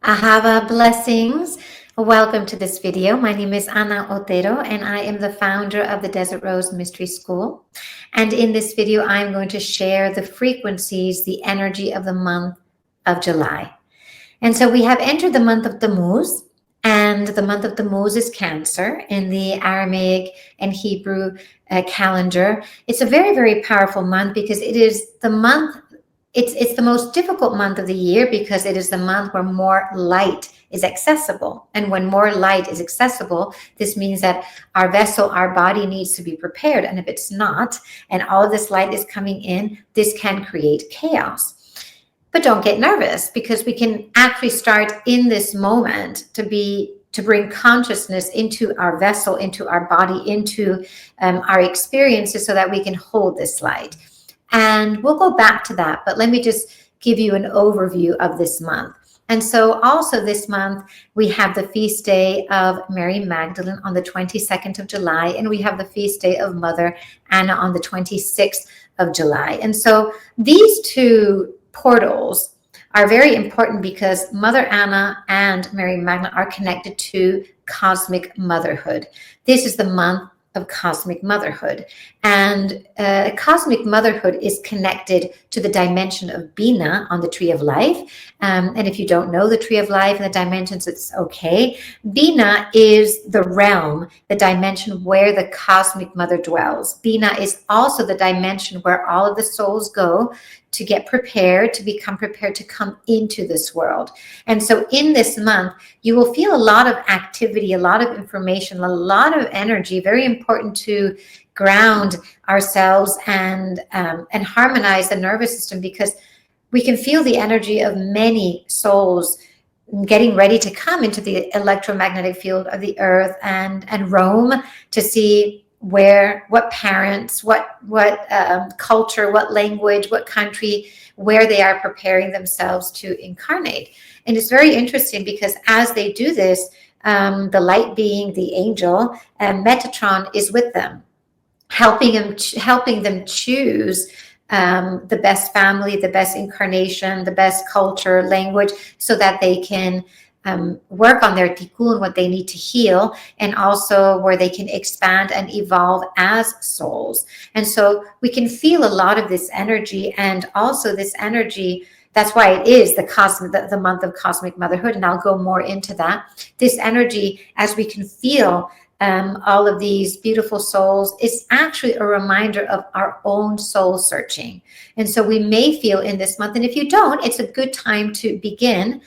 Ahava, blessings. Welcome to this video. My name is Ana Otero and I am the founder of the Desert Rose Mystery School. And in this video, I'm going to share the frequencies, the energy of the month of July. And so we have entered the month of Tammuz, and the month of Tammuz is Cancer in the Aramaic and Hebrew calendar. It's a very, very powerful month because it is the month. It's the most difficult month of the year because it is the month where more light is accessible. And when more light is accessible, this means that our vessel, our body needs to be prepared. And if it's not, and all of this light is coming in, this can create chaos. But don't get nervous because we can actually start in this moment to bring consciousness into our vessel, into our body, into our experiences so that we can hold this light. And we'll go back to that, but let me just give you an overview of this month. And so also this month, we have the feast day of Mary Magdalene on the 22nd of July, and we have the feast day of Mother Anna on the 26th of July. And so these two portals are very important because Mother Anna and Mary Magdalene are connected to cosmic motherhood. This is the month of cosmic motherhood. And cosmic motherhood is connected to the dimension of Binah on the Tree of Life. And if you don't know the Tree of Life and the dimensions, it's okay. Binah is the realm, the dimension where the cosmic mother dwells. Binah is also the dimension where all of the souls go to get prepared, to become prepared to come into this world. And so in this month, you will feel a lot of activity, a lot of information, a lot of energy, very important to ground ourselves and harmonize the nervous system, because we can feel the energy of many souls getting ready to come into the electromagnetic field of the earth and roam to see what parents, what culture, what language, what country, where they are preparing themselves to incarnate. And it's very interesting because as they do this, the light being the angel, Metatron is with them, helping them choose the best family, the best incarnation, the best culture, language, so that they can work on their tikkun, what they need to heal, and also where they can expand and evolve as souls. And so we can feel a lot of this energy, and also this energy, that's why it is the month of cosmic motherhood, and I'll go more into that. This energy, as we can feel all of these beautiful souls, is actually a reminder of our own soul searching. And so we may feel in this month, and if you don't, it's a good time to begin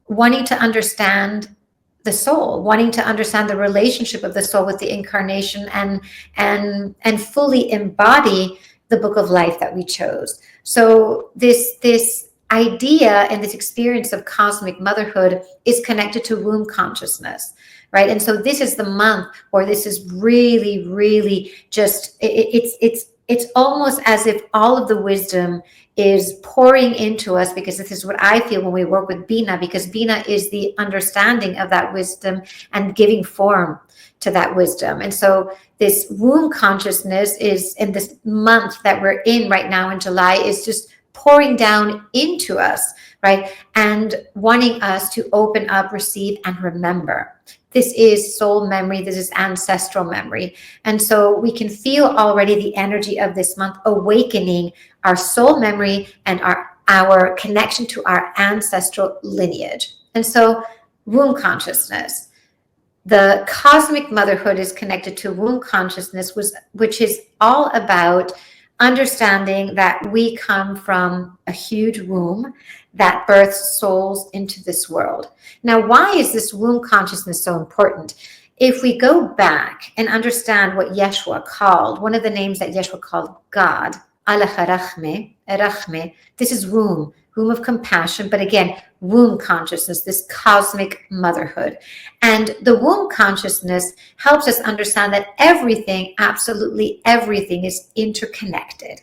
wanting to understand the soul, wanting to understand the relationship of the soul with the incarnation, and fully embody the book of life that we chose. So this idea and this experience of cosmic motherhood is connected to womb consciousness, right? And so this is the month where this is really, really just, it's almost as if all of the wisdom is pouring into us, because this is what I feel when we work with Binah, because Binah is the understanding of that wisdom and giving form to that wisdom. And so this womb consciousness is, in this month that we're in right now in July, is just pouring down into us, right? And wanting us to open up, receive, and remember. This is soul memory. This is ancestral memory. And so we can feel already the energy of this month awakening our soul memory and our connection to our ancestral lineage. And so womb consciousness, the cosmic motherhood is connected to womb consciousness, which is all about understanding that we come from a huge womb that births souls into this world. Now, why is this womb consciousness so important? If we go back and understand what Yeshua called, one of the names that Yeshua called God, Allah Rachme, this is womb of compassion, but again, womb consciousness, this cosmic motherhood. And the womb consciousness helps us understand that everything, absolutely everything, is interconnected.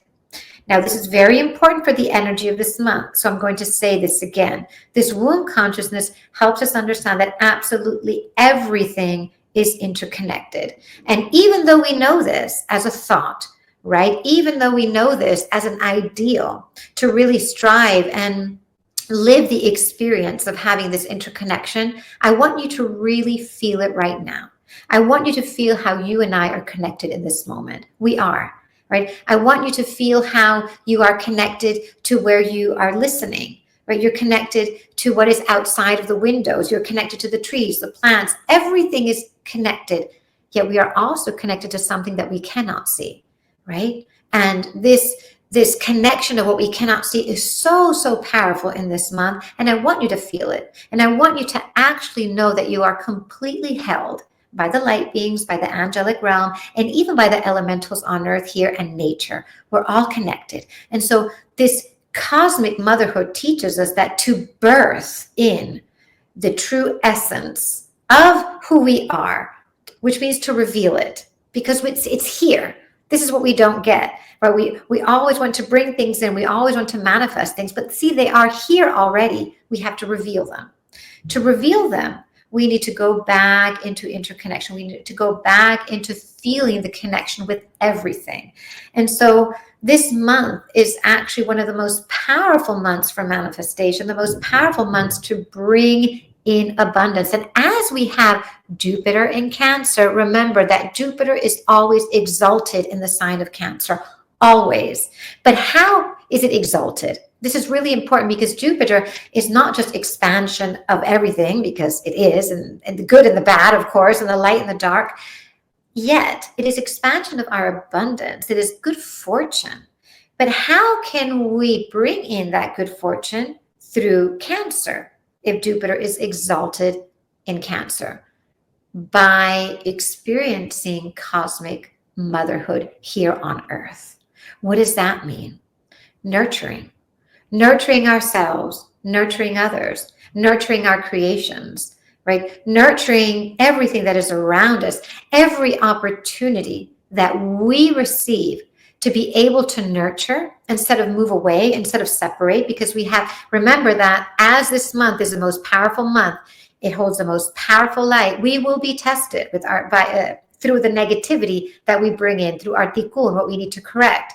Now, this is very important for the energy of this month, so I'm going to say this again. This womb consciousness helps us understand that absolutely everything is interconnected. And even though we know this as a thought, right? Even though we know this as an ideal to really strive and live the experience of having this interconnection, I want you to really feel it right now. I want you to feel how you and I are connected in this moment. We are, right? I want you to feel how you are connected to where you are listening, right? You're connected to what is outside of the windows. You're connected to the trees, the plants. Everything is connected. Yet we are also connected to something that we cannot see, right? And this connection of what we cannot see is so, so powerful in this month. And I want you to feel it. And I want you to actually know that you are completely held by the light beings, by the angelic realm, and even by the elementals on earth here and nature. We're all connected. And so this cosmic motherhood teaches us that to birth in the true essence of who we are, which means to reveal it, because it's here. This is what we don't get, right? We always want to bring things in. We always want to manifest things, but see, they are here already. We have to reveal them. To reveal them, we need to go back into interconnection. We need to go back into feeling the connection with everything. And so this month is actually one of the most powerful months for manifestation, the most powerful months to bring in abundance. And as we have Jupiter in Cancer, remember that Jupiter is always exalted in the sign of Cancer, always. But how is it exalted? This is really important because Jupiter is not just expansion of everything, because it is, and the good and the bad, of course, and the light and the dark. Yet it is expansion of our abundance. It is good fortune. But how can we bring in that good fortune? Through Cancer, if Jupiter is exalted in Cancer, by experiencing cosmic motherhood here on earth. What does that mean? Nurturing ourselves, nurturing others, nurturing our creations, right? Nurturing everything that is around us, every opportunity that we receive to be able to nurture instead of move away, instead of separate, because we have, remember that as this month is the most powerful month, it holds the most powerful light. We will be tested with through the negativity that we bring in, through our tikkun, what we need to correct.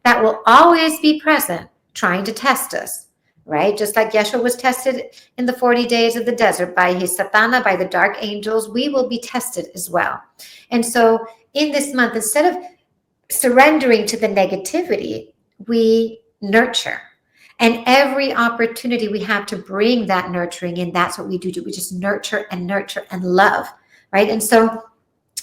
That will always be present, trying to test us, right? Just like Yeshua was tested in the 40 days of the desert by his Satana, by the dark angels, we will be tested as well. And so in this month, instead of surrendering to the negativity, we nurture. And every opportunity we have to bring that nurturing in, that's what we do. We just nurture and love, right? And so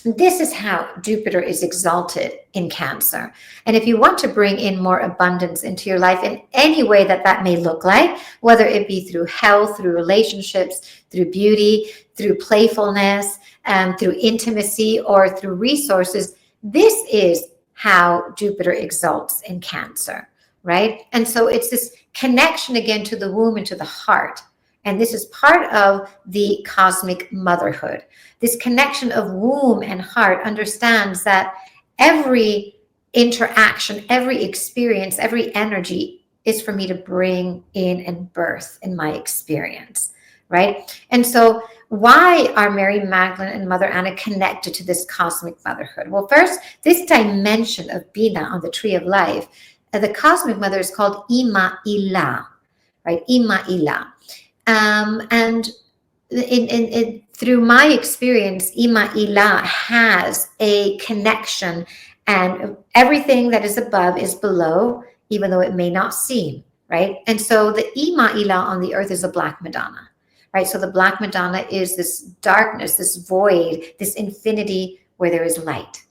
this is how Jupiter is exalted in Cancer. And if you want to bring in more abundance into your life in any way that may look like, whether it be through health, through relationships, through beauty, through playfulness, through intimacy, or through resources, this is how Jupiter exalts in Cancer, right? And so it's this connection again to the womb and to the heart. And this is part of the cosmic motherhood. This connection of womb and heart understands that every interaction, every experience, every energy is for me to bring in and birth in my experience, right? And so why are Mary Magdalene and Mother Anna connected to this cosmic motherhood? Well, first, this dimension of Binah on the tree of life, the cosmic mother is called Imma Ilaah, right? Imma Ilaah. And through my experience, Imma Ilaah has a connection, and everything that is above is below, even though it may not seem, right? And so the Imma Ilaah on the earth is a Black Madonna, right? So the Black Madonna is this darkness, this void, this infinity where there is light.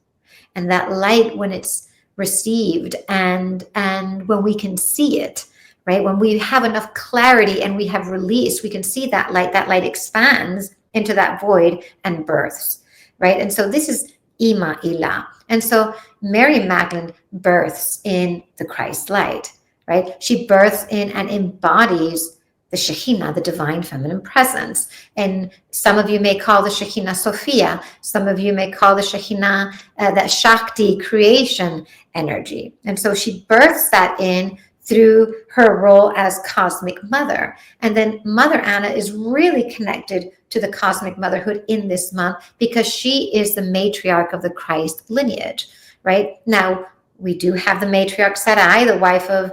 And that light, when it's received and when we can see it, right? When we have enough clarity and we have released, we can see that light expands into that void and births, right? And so this is Imma Ilaah. And so Mary Magdalene births in the Christ light, right? She births in and embodies the Shekhinah, the divine feminine presence. And some of you may call the Shekhinah Sophia. Some of you may call the Shekhinah that Shakti creation energy. And so she births that in through her role as cosmic mother. And then Mother Anna is really connected to the cosmic motherhood in this month because she is the matriarch of the Christ lineage, right? Now, we do have the matriarch Sarai, the wife of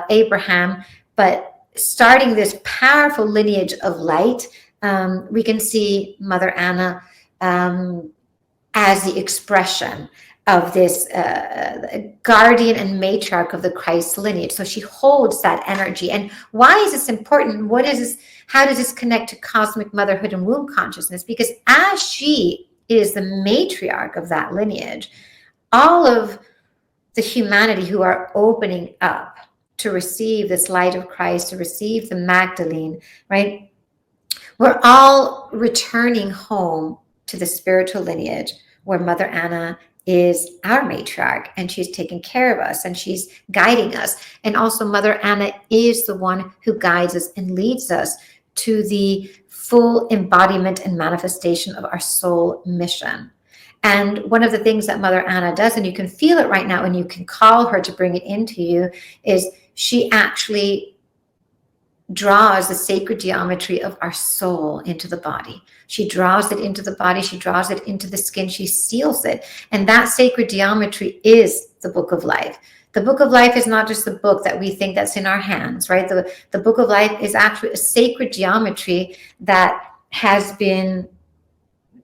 Abraham, but starting this powerful lineage of light. We can see Mother Anna as the expression of this guardian and matriarch of the Christ lineage. So she holds that energy. And why is this important? What is this? How does this connect to cosmic motherhood and womb consciousness? Because as she is the matriarch of that lineage, all of the humanity who are opening up to receive this light of Christ, to receive the Magdalene, right? We're all returning home to the spiritual lineage where Mother Anna is our matriarch, and she's taking care of us and she's guiding us. And also Mother Anna is the one who guides us and leads us to the full embodiment and manifestation of our soul mission. And one of the things that Mother Anna does, and you can feel it right now and you can call her to bring it into you, is she actually draws the sacred geometry of our soul into the body. She draws it into the body. She draws it into the skin. She seals it. And that sacred geometry is the book of life. The book of life is not just the book that we think that's in our hands, right? The book of life is actually a sacred geometry that has been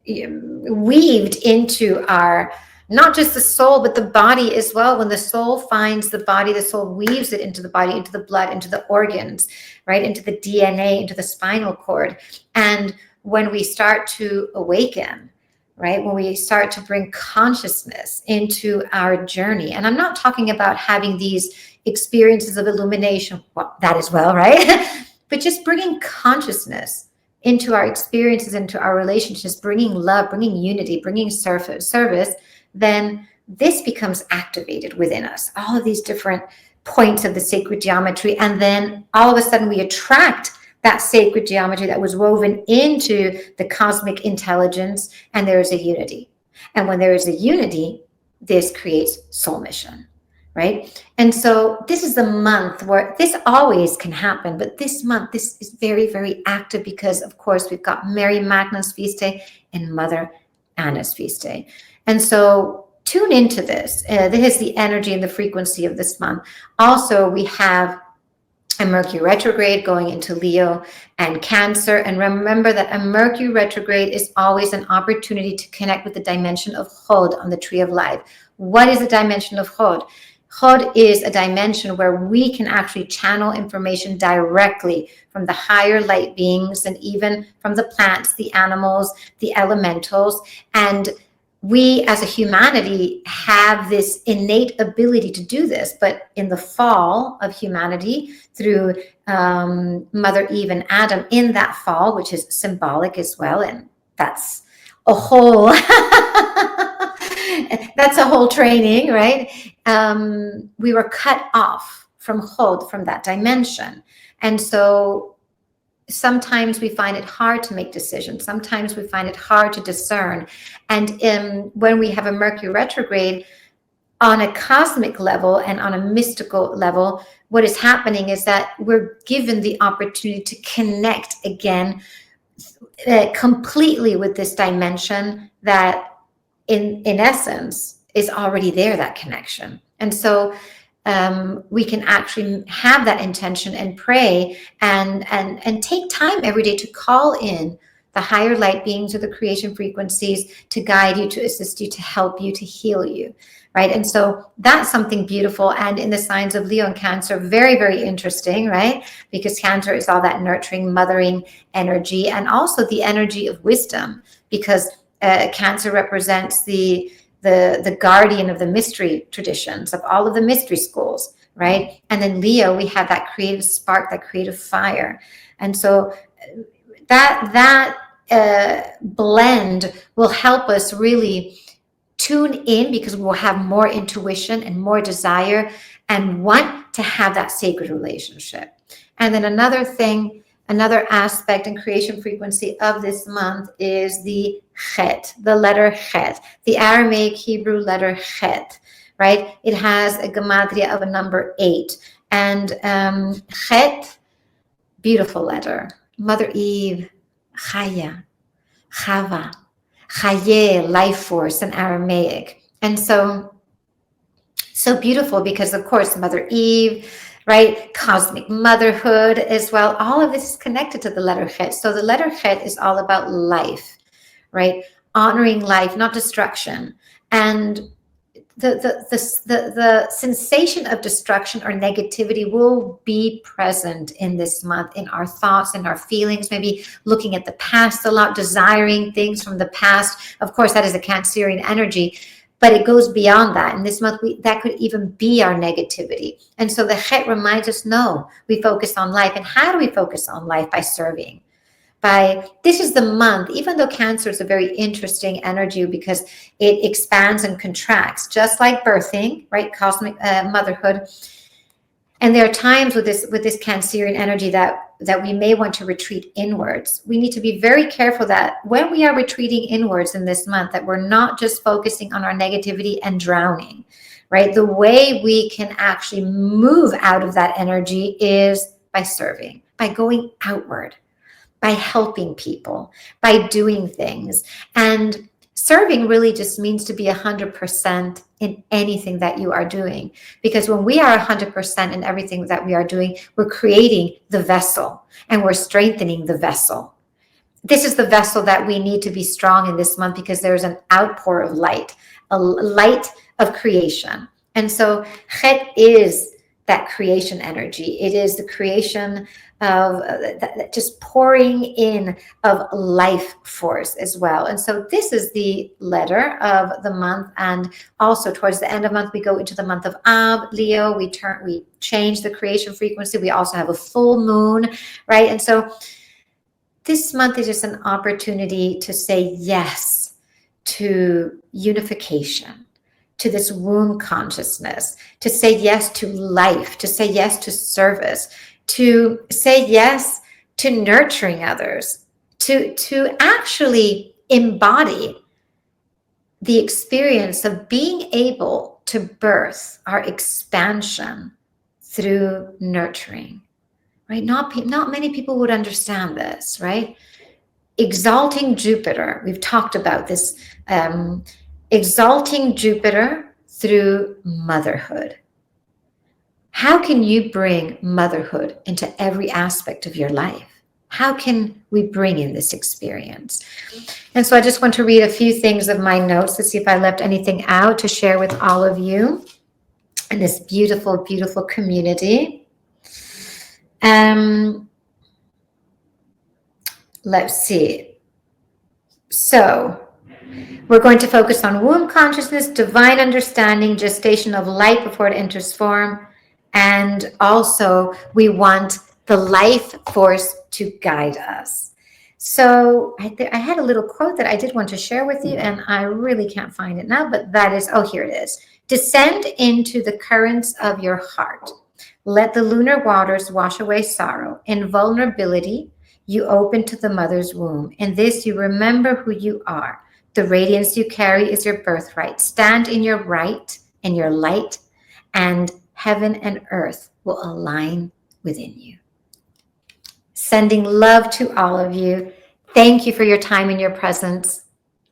weaved into our, not just the soul, but the body as well. When the soul finds the body, the soul weaves it into the body, into the blood, into the organs, right? Into the DNA, into the spinal cord. And when we start to awaken, right? When we start to bring consciousness into our journey, and I'm not talking about having these experiences of illumination, well, that as well, right? But just bringing consciousness into our experiences, into our relationships, bringing love, bringing unity, bringing service, then this becomes activated within us, all of these different points of the sacred geometry. And then all of a sudden we attract that sacred geometry that was woven into the cosmic intelligence, and there is a unity. And when there is a unity, this creates soul mission, right? And so this is the month where this always can happen, but this month, this is very, very active because, of course, we've got Mary Magdalene's feast day and Mother Anna's feast day. And so tune into this. This is the energy and the frequency of this month. Also, we have a Mercury retrograde going into Leo and Cancer. And remember that a Mercury retrograde is always an opportunity to connect with the dimension of Hod on the tree of life. What is the dimension of Hod? Hod is a dimension where we can actually channel information directly from the higher light beings and even from the plants, the animals, the elementals. And we as a humanity have this innate ability to do this, but in the fall of humanity through Mother Eve and Adam, in that fall, which is symbolic as well, and that's a whole that's a whole training, right? We were cut off from Hod, from that dimension. And so sometimes we find it hard to make decisions. Sometimes we find it hard to discern. And when we have a Mercury retrograde on a cosmic level and on a mystical level, what is happening is that we're given the opportunity to connect again completely with this dimension that in essence is already there, that connection. And so we can actually have that intention and pray and take time every day to call in the higher light beings or the creation frequencies to guide you, to assist you, to help you, to heal you, right? And so that's something beautiful. And in the signs of Leo and Cancer, very, very interesting, right? Because Cancer is all that nurturing, mothering energy, and also the energy of wisdom, because Cancer represents the guardian of the mystery traditions, of all of the mystery schools, right? And then Leo, we have that creative spark, that creative fire. And so that blend will help us really tune in, because we'll have more intuition and more desire and want to have that sacred relationship. And then another thing, another aspect and creation frequency of this month is the Chet, the letter Chet, the Aramaic Hebrew letter Chet, right? It has a gematria of a number 8. And Chet, beautiful letter. Mother Eve, Chaya, Chava, Chaye, life force in Aramaic. And so beautiful, because of course Mother Eve, right? Cosmic motherhood as well. All of this is connected to the letter Chet. So the letter Chet is all about life, right? Honoring life, not destruction. And the sensation of destruction or negativity will be present in this month, in our thoughts and our feelings, maybe looking at the past a lot, desiring things from the past. Of course, that is a Cancerian energy, but it goes beyond that. In this month, that could even be our negativity. And so the Chet reminds us, no, we focus on life. And how do we focus on life? By serving. This is the month, even though Cancer is a very interesting energy because it expands and contracts, just like birthing, right? Cosmic motherhood. And there are times with this Cancerian energy that we may want to retreat inwards. We need to be very careful that when we are retreating inwards in this month, that we're not just focusing on our negativity and drowning, right? The way we can actually move out of that energy is by serving, by going outward, by helping people, by doing things. And serving really just means to be 100% in anything that you are doing. Because when we are 100% in everything that we are doing, we're creating the vessel and we're strengthening the vessel. This is the vessel that we need to be strong in this month because there's an outpour of light, a light of creation. And so Chet is that creation energy. It is the creation of just pouring in of life force as well. And so this is the letter of the month. And also towards the end of the month, we go into the month of Ab, Leo. We change the creation frequency. We also have a full moon, right? And so this month is just an opportunity to say yes to unification, to this womb consciousness, to say yes to life, to say yes to service, to say yes to nurturing others, to actually embody the experience of being able to birth our expansion through nurturing, right? Not many people would understand this, right? Exalting Jupiter, we've talked about this, exalting Jupiter through motherhood. How can you bring motherhood into every aspect of your life? How can we bring in this experience? And so I just want to read a few things of my notes to see if I left anything out to share with all of you in this beautiful, beautiful community. Let's see. So we're going to focus on womb consciousness, divine understanding, gestation of light before it enters form. And also we want the life force to guide us. So I had a little quote that I did want to share with you, and I really can't find it now, but that is, oh, here it is. Descend into the currents of your heart. Let the lunar waters wash away sorrow. In vulnerability, you open to the mother's womb. In this, you remember who you are. The radiance you carry is your birthright. Stand in your right and your light, and heaven and earth will align within you. Sending love to all of you. Thank you for your time and your presence.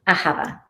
Ahava.